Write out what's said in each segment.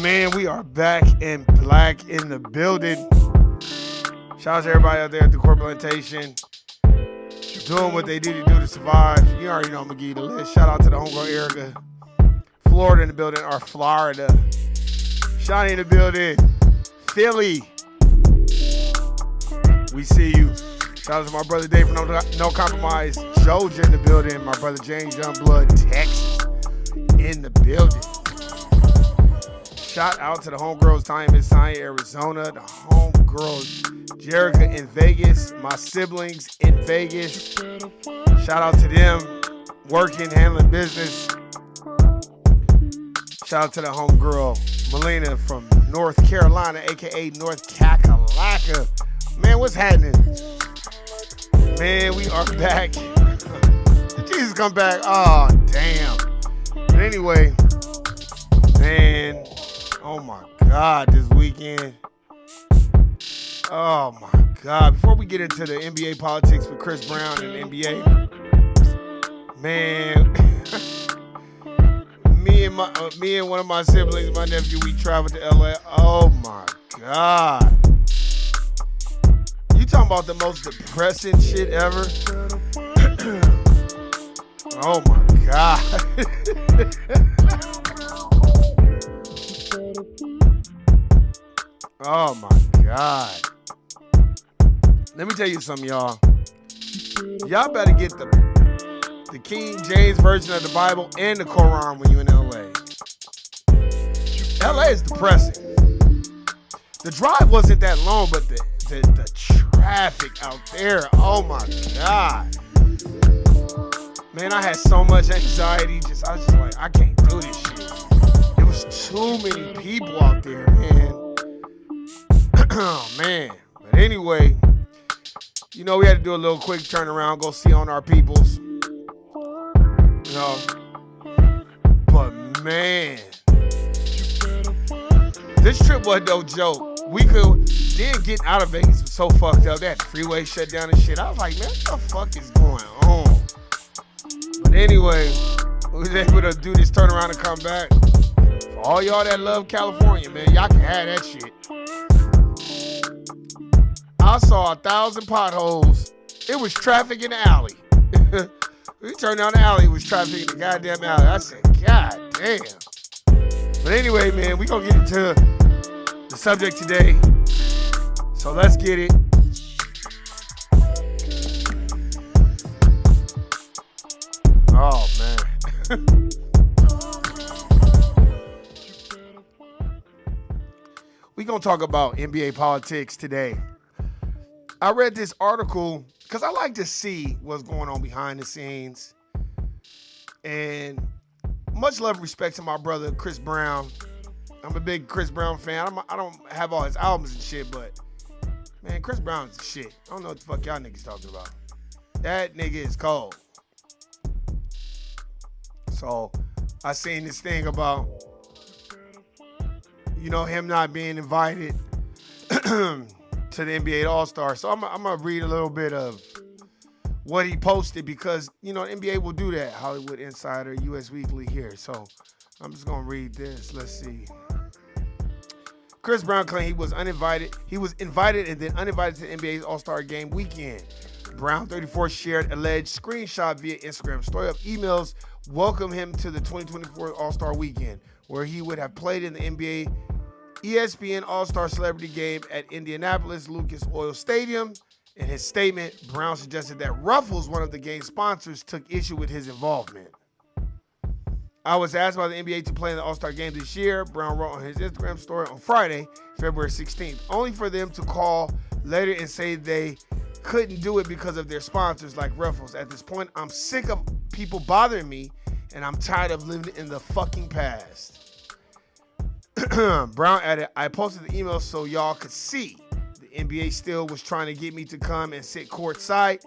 Man, we are back in black in the building. Shout out to everybody out there at the Core Plantation, doing what they need to do to survive. You already know I'm gonna give you the list. Shout out to the homegirl Erica. Florida in the building, or Florida. Shawnee in the building. Philly. We see you. Shout out to my brother Dave from No Compromise. Georgia in the building. My brother James Youngblood, Texas in the building. Shout out to the homegirls Tanya in Messiah, Arizona. The homegirls Jerica in Vegas. My siblings in Vegas. Shout out to them. Working, handling business. Shout out to the homegirl Melina from North Carolina, a.k.a. North Kakalaka. Man, what's happening? Man, we are back. Did Jesus come back? Oh, damn. But anyway, man, oh my God, this weekend. Oh my God. Before we get into the NBA politics with Chris Brown and the NBA, man, me and one of my siblings, my nephew, we traveled to LA. Oh my God. You talking about the most depressing shit ever? Oh my God. Oh my God. Let me tell you something, y'all. Y'all better get the King James version of the Bible and the Quran when you're in LA. LA is depressing. The drive wasn't that long, but the traffic out there, oh my God. Man, I had so much anxiety. I was just like, I can't do this shit. There was too many people out there, man. Oh, man. But anyway, you know, we had to do a little quick turnaround, go see on our peoples. You know. But, man, this trip was no joke. We could then get out of Vegas was so fucked up. That freeway shut down and shit. I was like, man, what the fuck is going on? But anyway, we was able to do this turnaround and come back. For all y'all that love California, man, y'all can have that shit. I saw 1,000 potholes. It was traffic in the alley. We turned down the alley, it was traffic in the goddamn alley. I said, God damn. But anyway, man, we gonna get into the subject today. So let's get it. Oh, man. We gonna talk about NBA politics today. I read this article because I like to see what's going on behind the scenes. And much love and respect to my brother, Chris Brown. I'm a big Chris Brown fan. I don't have all his albums and shit, but, man, Chris Brown's the shit. I don't know what the fuck y'all niggas talking about. That nigga is cold. So, I seen this thing about, you know, him not being invited to the NBA All-Star. So I'm going to read a little bit of what he posted because, you know, the NBA will do that. Hollywood Insider, US Weekly here. So I'm just going to read this. Let's see. Chris Brown claimed he was uninvited. He was invited and then uninvited to the NBA's All-Star Game weekend. Brown, 34, shared alleged screenshot via Instagram story of emails welcome him to the 2024 All-Star Weekend, where he would have played in the NBA ESPN All-Star Celebrity Game at Indianapolis Lucas Oil Stadium. In his statement, Brown suggested that Ruffles, one of the game's sponsors, took issue with his involvement. I was asked by the NBA to play in the All-Star Game this year, Brown wrote on his Instagram story on Friday, February 16th, only for them to call later and say they couldn't do it because of their sponsors like Ruffles. At this point, I'm sick of people bothering me, and I'm tired of living in the fucking past. Brown added, I posted the email so y'all could see. The NBA still was trying to get me to come and sit courtside.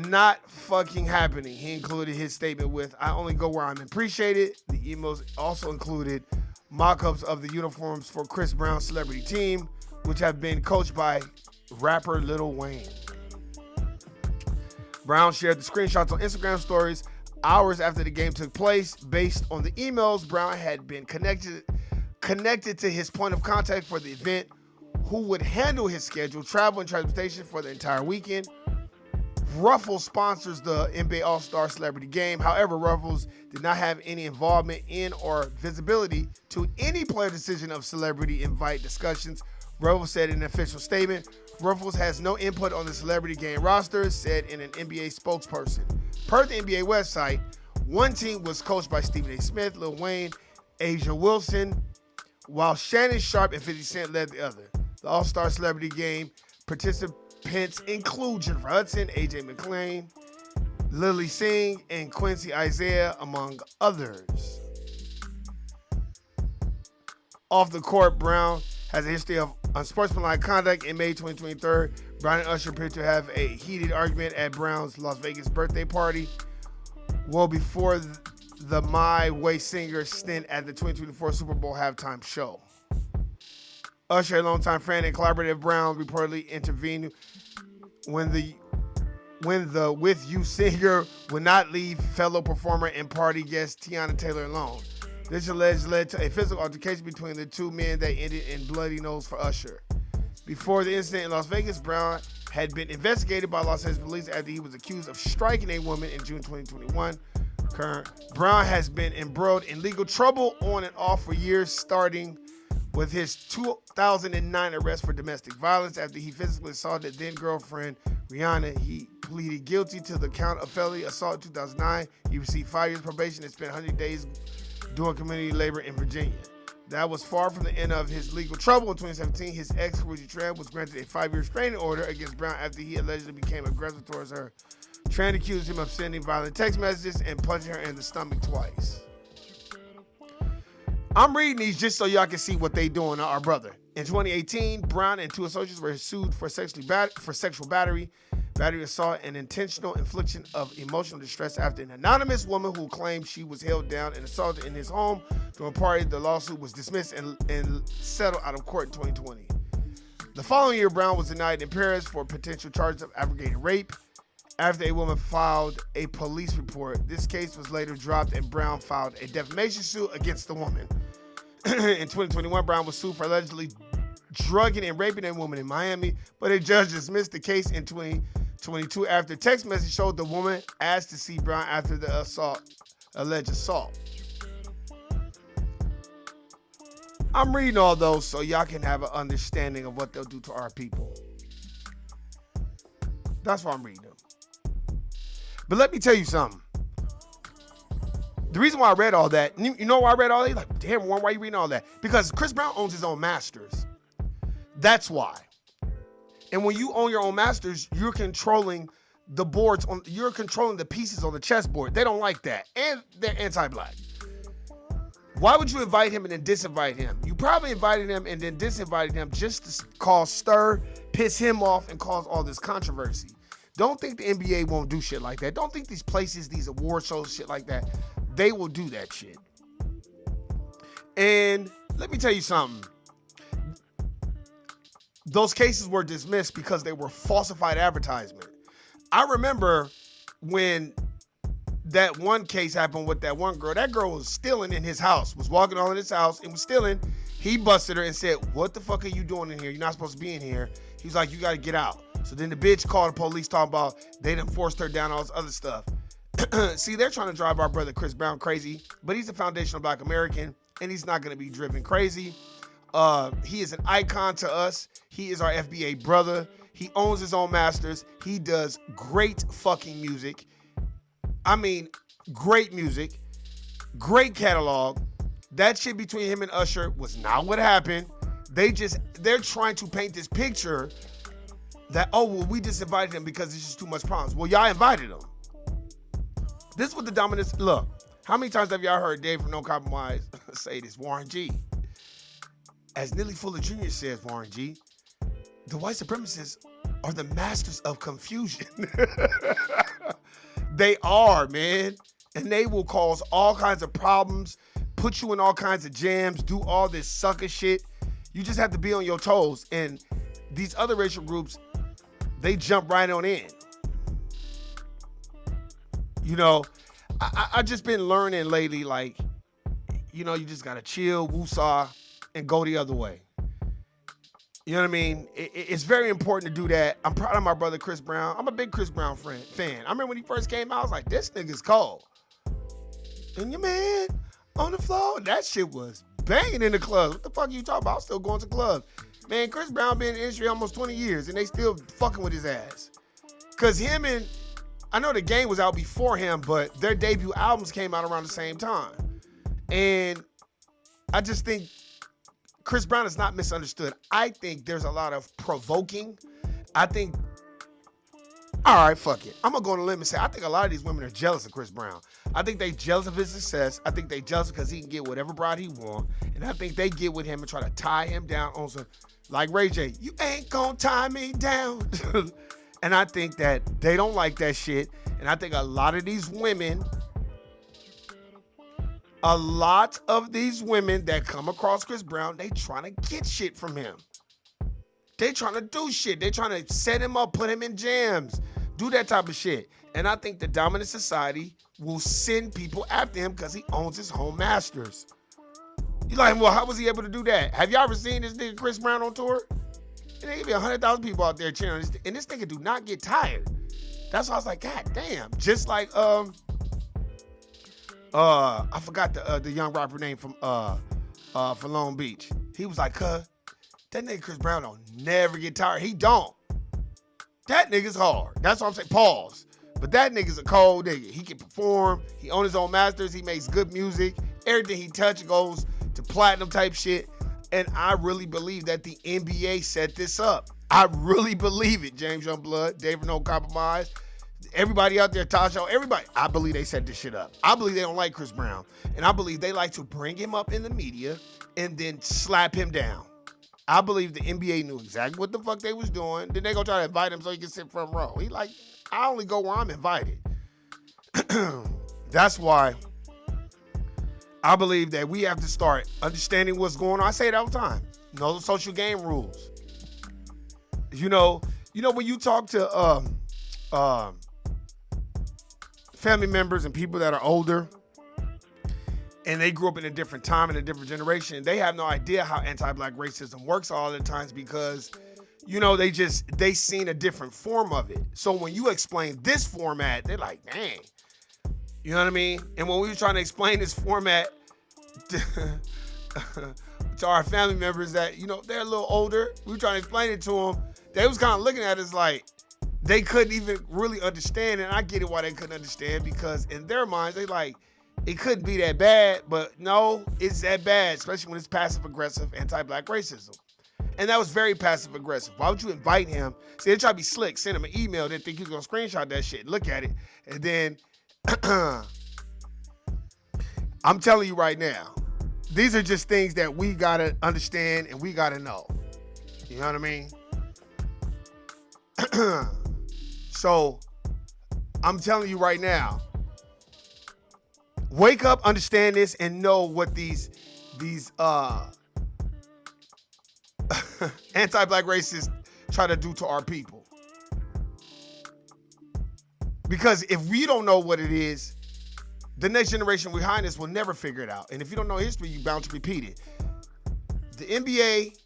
Not fucking happening. He included his statement with, I only go where I'm appreciated. The emails also included mock-ups of the uniforms for Chris Brown's celebrity team, which have been coached by rapper Lil Wayne. Brown shared the screenshots on Instagram stories hours after the game took place. Based on the emails, Brown had been connected to his point of contact for the event, who would handle his schedule, travel, and transportation for the entire weekend. Ruffles sponsors the NBA All-Star Celebrity Game. However, Ruffles did not have any involvement in or visibility to any player decision of celebrity invite discussions. Ruffles said in an official statement, Ruffles has no input on the Celebrity Game roster, said in an NBA spokesperson. Per the NBA website, one team was coached by Stephen A. Smith, Lil Wayne, Asia Wilson, while Shannon Sharpe and 50 Cent led the other. The All-Star Celebrity Game participants include Jennifer Hudson, AJ McClain, Lily Singh, and Quincy Isaiah, among others. Off the court, Brown has a history of unsportsmanlike conduct. In May 2023, Brown and Usher appeared to have a heated argument at Brown's Las Vegas birthday party. Well, before the My Way singer stint at the 2024 Super Bowl halftime show. Usher, a longtime friend and collaborator of Brown, reportedly intervened when the With You singer would not leave fellow performer and party guest Tiana Taylor alone. This alleged led to a physical altercation between the two men that ended in bloody nose for Usher. Before the incident in Las Vegas, Brown had been investigated by Los Angeles police after he was accused of striking a woman in June 2021. Brown has been embroiled in legal trouble on and off for years, starting with his 2009 arrest for domestic violence after he physically assaulted then-girlfriend Rihanna. He pleaded guilty to the count of felony assault in 2009. He received 5 years probation and spent 100 days doing community labor in Virginia. That was far from the end of his legal trouble. In 2017, his ex, Rudy Tran, was granted a 5-year restraining order against Brown after he allegedly became aggressive towards her. Tran accused him of sending violent text messages and punching her in the stomach twice. I'm reading these just so y'all can see what they doing to our brother. In 2018, Brown and 2 associates were sued for sexual battery, assault, and intentional infliction of emotional distress after an anonymous woman who claimed she was held down and assaulted in his home during a party. The lawsuit was dismissed and settled out of court in 2020. The following year, Brown was indicted in Paris for potential charges of aggravated rape after a woman filed a police report. This case was later dropped and Brown filed a defamation suit against the woman. In 2021, Brown was sued for allegedly drugging and raping a woman in Miami, but a judge dismissed the case in 2022 after a text message showed the woman asked to see Brown after the alleged assault. I'm reading all those so y'all can have an understanding of what they'll do to our people. That's why I'm reading them. But let me tell you something. The reason why I read all that, you know why I read all that? You're like, damn, Warren, why are you reading all that? Because Chris Brown owns his own masters. That's why. And when you own your own masters, you're controlling the boards, you're controlling the pieces on the chessboard. They don't like that. And they're anti-black. Why would you invite him and then disinvite him? You probably invited him and then disinvited him just to cause stir, piss him off, and cause all this controversy. Don't think the NBA won't do shit like that. Don't think these places, these award shows, shit like that, they will do that shit. And let me tell you something. Those cases were dismissed because they were falsified advertisement. I remember when that one case happened with that one girl. That girl was stealing in his house, was walking on in his house and was stealing. He busted her and said, what the fuck are you doing in here? You're not supposed to be in here. He was like, you got to get out. So then the bitch called the police talking about they done forced her down, all this other stuff. See, they're trying to drive our brother Chris Brown crazy, but he's a foundational black American and he's not going to be driven crazy He is an icon to us. He is our FBA brother. He owns his own masters. He does great fucking music. I mean, great music. Great catalog. That shit between him and Usher was not what happened. They're trying to paint this picture that, oh, well, we just invited him because there's just too much problems. Well, y'all invited him. This is what the dominance, look, how many times have y'all heard Dave from No Compromise say this? Warren G. As Neely Fuller Jr. says, Warren G., the white supremacists are the masters of confusion. They are, man. And they will cause all kinds of problems, put you in all kinds of jams, do all this sucker shit. You just have to be on your toes. And these other racial groups, they jump right on in. You know, I just been learning lately, like, you know, you just gotta chill, woosah, and go the other way. You know what I mean? It's very important to do that. I'm proud of my brother Chris Brown. I'm a big Chris Brown fan. I remember when he first came out, I was like, this nigga's cold. And your man on the floor, that shit was banging in the clubs. What the fuck are you talking about? I'm still going to clubs. Man, Chris Brown been in the industry almost 20 years, and they still fucking with his ass. Because him and, I know The Game was out before him, but their debut albums came out around the same time. And I just think Chris Brown is not misunderstood. I think there's a lot of provoking. I think, all right, fuck it. I'm going to go on a limb and say, I think a lot of these women are jealous of Chris Brown. I think they jealous of his success. I think they jealous because he can get whatever bride he want. And I think they get with him and try to tie him down on some, like Ray J, you ain't gonna tie me down. And I think that they don't like that shit. And I think a lot of these women that come across Chris Brown, they trying to get shit from him. They trying to do shit. They trying to set him up, put him in jams, do that type of shit. And I think the dominant society will send people after him because he owns his own masters. You're like, well, how was he able to do that? Have y'all ever seen this nigga Chris Brown on tour? And there could be 100,000 people out there cheering. And this nigga do not get tired. That's why I was like, God damn. Just like, I forgot the young rapper name from Long Beach. He was like, that nigga Chris Brown don't never get tired. He don't. That nigga's hard. That's what I'm saying. Pause. But that nigga's a cold nigga. He can perform. He owns his own masters. He makes good music. Everything he touches goes to platinum type shit. And I really believe that the NBA set this up. I really believe it. James Youngblood, David No Compromise, everybody out there, Tasha, everybody. I believe they set this shit up. I believe they don't like Chris Brown. And I believe they like to bring him up in the media and then slap him down. I believe the NBA knew exactly what the fuck they was doing. Then they gonna try to invite him so he can sit front row. He like, I only go where I'm invited. That's why I believe that we have to start understanding what's going on. I say it all the time. Know the social game rules. You know when you talk to family members and people that are older and they grew up in a different time, in a different generation, they have no idea how anti-black racism works all the times because, you know, they seen a different form of it. So when you explain this format, they're like, dang. You know what I mean? And when we were trying to explain this format to our family members that, you know, they're a little older, we were trying to explain it to them. They was kind of looking at us like they couldn't even really understand. And I get it why they couldn't understand, because in their minds, they like, it couldn't be that bad, but no, it's that bad, especially when it's passive-aggressive anti-black racism. And that was very passive-aggressive. Why would you invite him? See, they try to be slick, send him an email, they think he's going to screenshot that shit, look at it, and then, I'm telling you right now, these are just things that we got to understand and we got to know. You know what I mean? So, I'm telling you right now, wake up, understand this, and know what these anti-black racists try to do to our people. Because if we don't know what it is, the next generation behind us will never figure it out. And if you don't know history, you're bound to repeat it. The NBA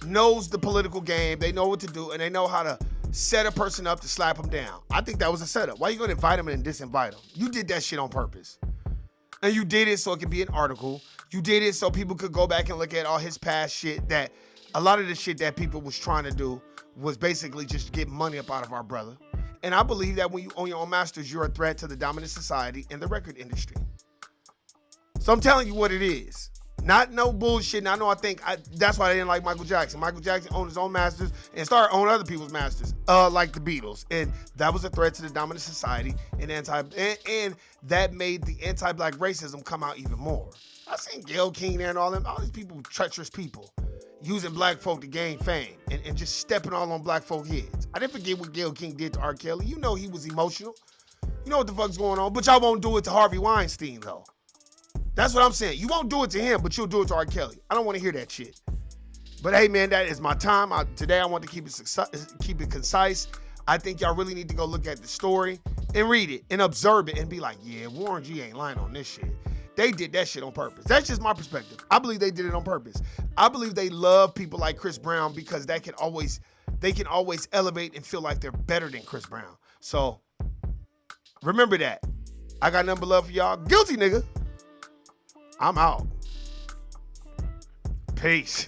knows the political game. They know what to do, and they know how to set a person up to slap them down. I think that was a setup. Why are you going to invite them and disinvite them? You did that shit on purpose. And you did it so it could be an article. You did it so people could go back and look at all his past shit. That a lot of the shit that people was trying to do was basically just get money up out of our brother. And I believe that when you own your own masters, you're a threat to the dominant society and the record industry. So I'm telling you what it is. Not no bullshit. And I think that's why I didn't like Michael Jackson. Michael Jackson owned his own masters and started owning other people's masters, like the Beatles. And that was a threat to the dominant society and and that made the anti-black racism come out even more. I seen Gayle King there and all these people, treacherous people, using black folk to gain fame and just stepping all on black folk heads. I didn't forget what Gayle King did to R. Kelly. You know he was emotional. You know what the fuck's going on. But y'all won't do it to Harvey Weinstein, though. That's what I'm saying. You won't do it to him, but you'll do it to R. Kelly. I don't want to hear that shit. But hey, man, that is my time. Today I want to keep it concise. I think y'all really need to go look at the story and read it and observe it and be like, yeah, Warren G ain't lying on this shit. They did that shit on purpose. That's just my perspective. I believe they did it on purpose. I believe they love people like Chris Brown because they can always elevate and feel like they're better than Chris Brown. So remember that. I got nothing but love for y'all. Guilty, nigga. I'm out. Peace.